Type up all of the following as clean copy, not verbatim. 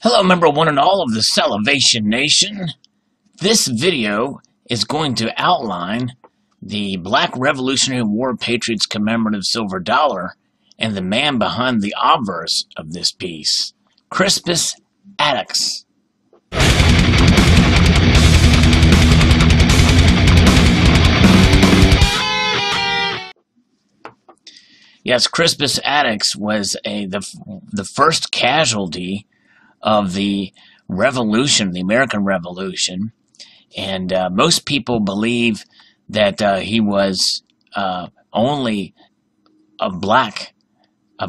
Hello, member one and all of the Salivation Nation. This video is going to outline the Black Revolutionary War Patriots commemorative silver dollar and the man behind the obverse of this piece, Crispus Attucks. Yes, Crispus Attucks was the first casualty of the revolution, the American Revolution, and most people believe that he was only of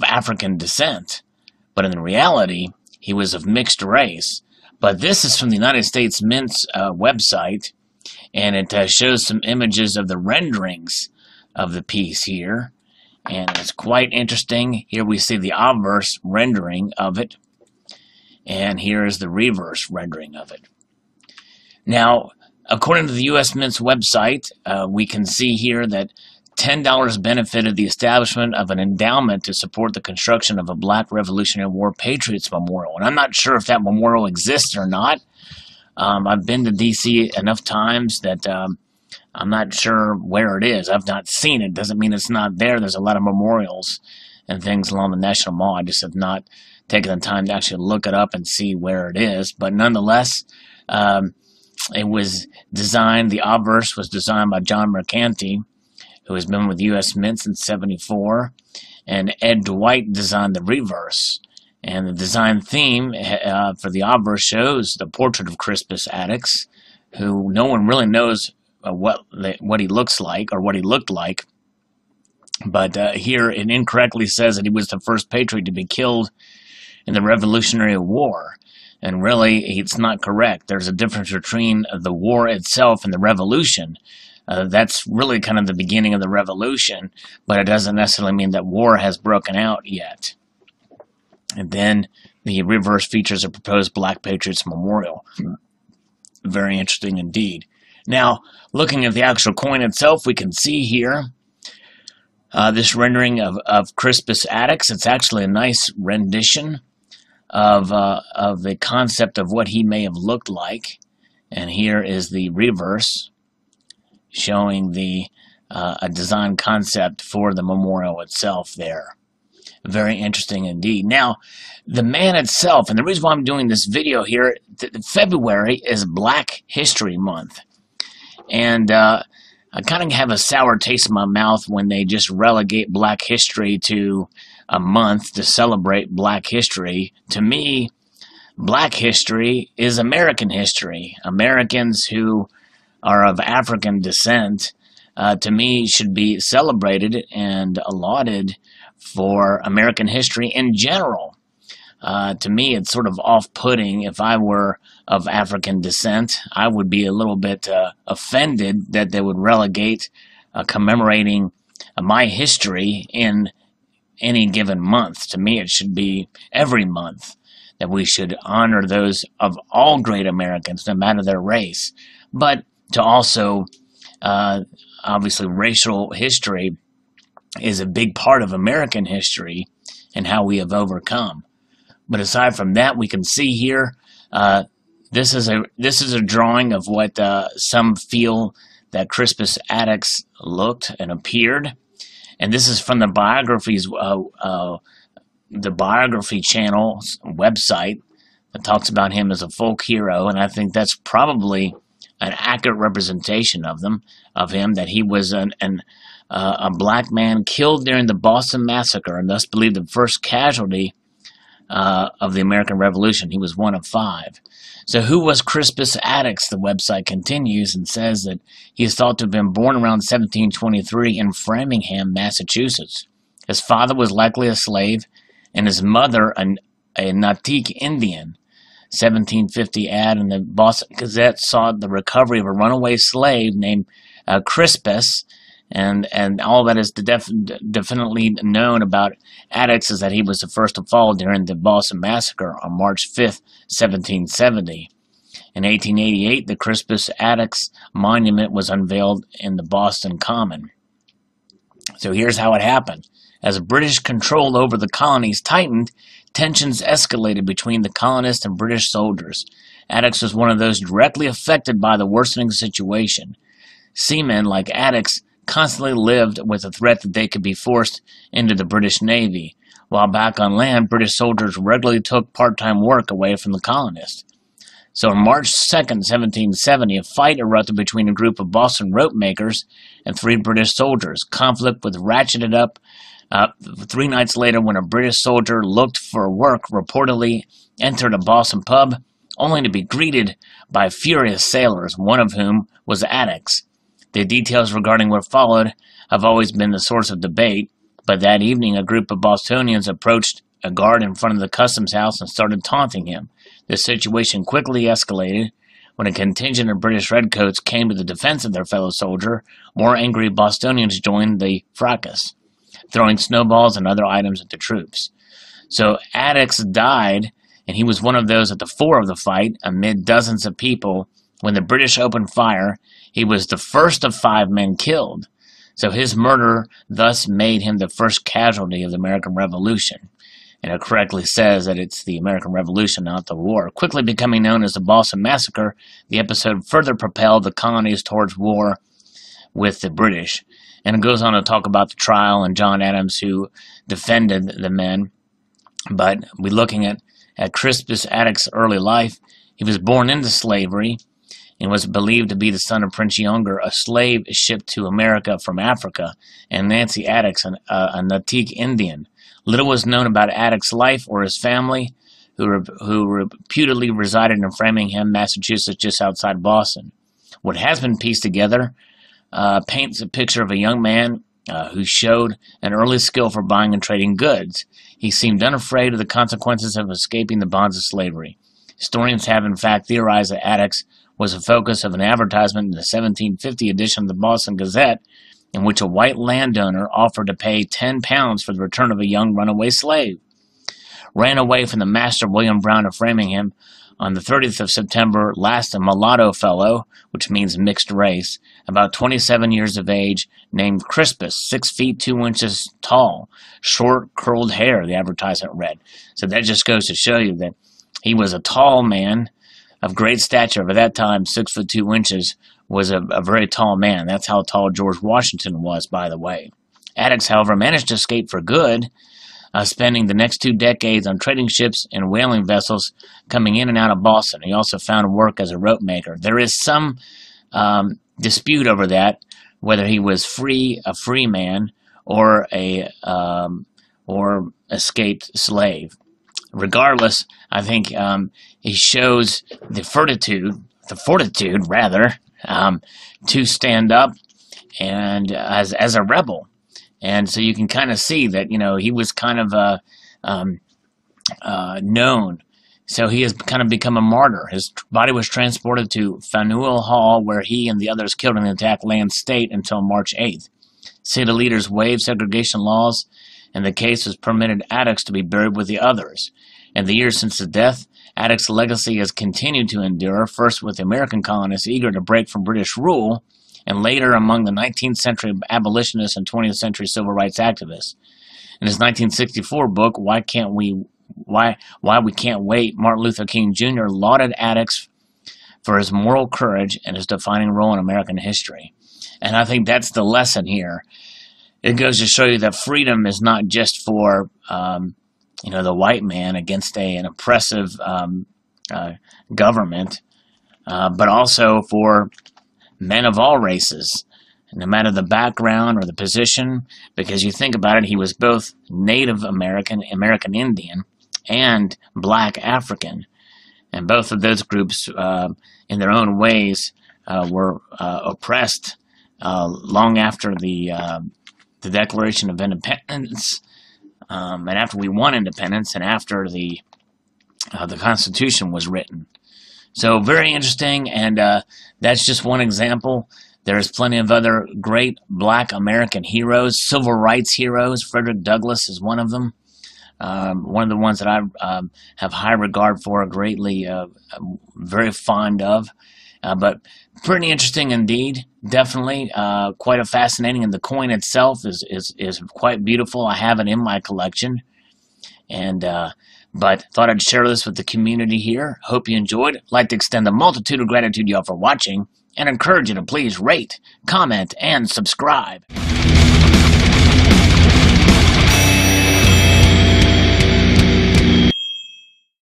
African descent, but in reality, he was of mixed race. But this is from the United States Mint's website, and it shows some images of the renderings of the piece here, and it's quite interesting. Here we see the obverse rendering of it, and here is the reverse rendering of it. Now, according to the U.S. Mint's website, we can see here that $10 benefited the establishment of an endowment to support the construction of a Black Revolutionary War Patriots Memorial. And I'm not sure if that memorial exists or not. I've been to D.C. enough times that I'm not sure where it is. I've not seen it. Doesn't mean it's not there. There's a lot of memorials and things along the National Mall. I just have not taken the time to actually look it up and see where it is. But nonetheless, it was designed, the obverse was designed by John Mercanti, who has been with U.S. Mint since '74, and Ed Dwight designed the reverse. And the design theme for the obverse shows the portrait of Crispus Attucks, who no one really knows what he looks like or what he looked like. But here it incorrectly says that he was the first patriot to be killed in the Revolutionary War. And really, it's not correct. There's a difference between the war itself and the revolution. That's really kind of the beginning of the revolution, but it doesn't necessarily mean that war has broken out yet. And then the reverse features a proposed Black Patriots Memorial. Very interesting indeed. Now, looking at the actual coin itself, we can see here this rendering of Crispus Attucks. It's actually a nice rendition of the concept of what he may have looked like. And here is the reverse, showing a design concept for the memorial itself there. Very interesting indeed. Now, the man itself, and the reason why I'm doing this video here, February is Black History Month. And I kind of have a sour taste in my mouth when they just relegate Black history to a month to celebrate Black history. To me, Black history is American history. Americans who are of African descent, to me, should be celebrated and allotted for American history in general. To me, it's sort of off-putting. If I were of African descent, I would be a little bit offended that they would relegate commemorating my history in any given month. To me, it should be every month that we should honor those of all great Americans, no matter their race. But to also, obviously, racial history is a big part of American history and how we have overcome. But aside from that, we can see here, this is a drawing of what some feel that Crispus Attucks looked and appeared. And this is from the biography channel's website that talks about him as a folk hero, and I think that's probably an accurate representation of him, that he was a black man killed during the Boston Massacre, and thus believed the first casualty of the American Revolution. He was one of 5. So who was Crispus Attucks? The website continues and says that he is thought to have been born around 1723 in Framingham, Massachusetts. His father was likely a slave, and his mother a Natik Indian. 1750 ad in the Boston Gazette saw the recovery of a runaway slave named Crispus, and all that is definitely known about Attucks is that he was the first to fall during the Boston Massacre on March 5th, 1770. In 1888, the Crispus Attucks monument was unveiled in the Boston Common. So here's how it happened. As British control over the colonies tightened, tensions escalated between the colonists and British soldiers. Attucks was one of those directly affected by the worsening situation. Seamen like Attucks constantly lived with the threat that they could be forced into the British Navy, while back on land, British soldiers regularly took part-time work away from the colonists. So on March 2nd, 1770, a fight erupted between a group of Boston rope makers and 3 British soldiers. Conflict was ratcheted up 3 nights later when a British soldier looked for work reportedly entered a Boston pub, only to be greeted by furious sailors, one of whom was Attucks. The details regarding what followed have always been the source of debate, but that evening a group of Bostonians approached a guard in front of the customs house and started taunting him. The situation quickly escalated. When a contingent of British redcoats came to the defense of their fellow soldier, more angry Bostonians joined the fracas, throwing snowballs and other items at the troops. So Attucks died, and he was one of those at the fore of the fight amid dozens of people. When the British opened fire, he was the first of 5 men killed. So his murder thus made him the first casualty of the American Revolution. And it correctly says that it's the American Revolution, not the war. Quickly becoming known as the Boston Massacre, the episode further propelled the colonies towards war with the British. And it goes on to talk about the trial and John Adams, who defended the men. But we're looking at Crispus Attucks' early life. He was born into slavery and was believed to be the son of Prince Younger, a slave shipped to America from Africa, and Nancy Attucks, a Natique Indian. Little was known about Attucks' life or his family, who reputedly resided in Framingham, Massachusetts, just outside Boston. What has been pieced together paints a picture of a young man who showed an early skill for buying and trading goods. He seemed unafraid of the consequences of escaping the bonds of slavery. Historians have in fact theorized that Attucks was the focus of an advertisement in the 1750 edition of the Boston Gazette, in which a white landowner offered to pay £10 for the return of a young runaway slave. Ran away from the master William Brown of Framingham on the 30th of September, last a mulatto fellow, which means mixed race, about 27 years of age, named Crispus, 6 feet 2 inches tall, short curled hair, the advertisement read. So that just goes to show you that he was a tall man of great stature. For that time, 6 foot 2 inches was a very tall man. That's how tall George Washington was, by the way. Attucks, however, managed to escape for good, spending the next 2 decades on trading ships and whaling vessels coming in and out of Boston. He also found work as a rope maker. There is some dispute over that, whether he was a free man, or or escaped slave. Regardless, I think he shows the fortitude to stand up and as a rebel. And so you can kind of see that, he was kind of known. So he has kind of become a martyr. His body was transported to Faneuil Hall, where he and the others killed in the attack lay in state until March 8th. City leaders waived segregation laws, and the case has permitted Attucks to be buried with the others. In the years since his death, Attucks' legacy has continued to endure, first with American colonists eager to break from British rule, and later among the 19th century abolitionists and 20th century civil rights activists. In his 1964 book, Why We Can't Wait, Martin Luther King Jr. lauded Attucks for his moral courage and his defining role in American history. And I think that's the lesson here. It goes to show you that freedom is not just for the white man against an oppressive government, but also for men of all races, no matter the background or the position, because you think about it, he was both Native American, American Indian, and Black African. And both of those groups, in their own ways, were oppressed long after the Declaration of Independence, and after we won independence, and after the Constitution was written. So very interesting, and that's just one example. There's plenty of other great Black American heroes, civil rights heroes. Frederick Douglass is one of them. One of the ones that I have high regard for, greatly, very fond of. But pretty interesting indeed, definitely. Quite a fascinating, and the coin itself is quite beautiful. I have it in my collection. And But thought I'd share this with the community here. Hope you enjoyed. Like to extend the multitude of gratitude y'all for watching, and encourage you to please rate, comment, and subscribe.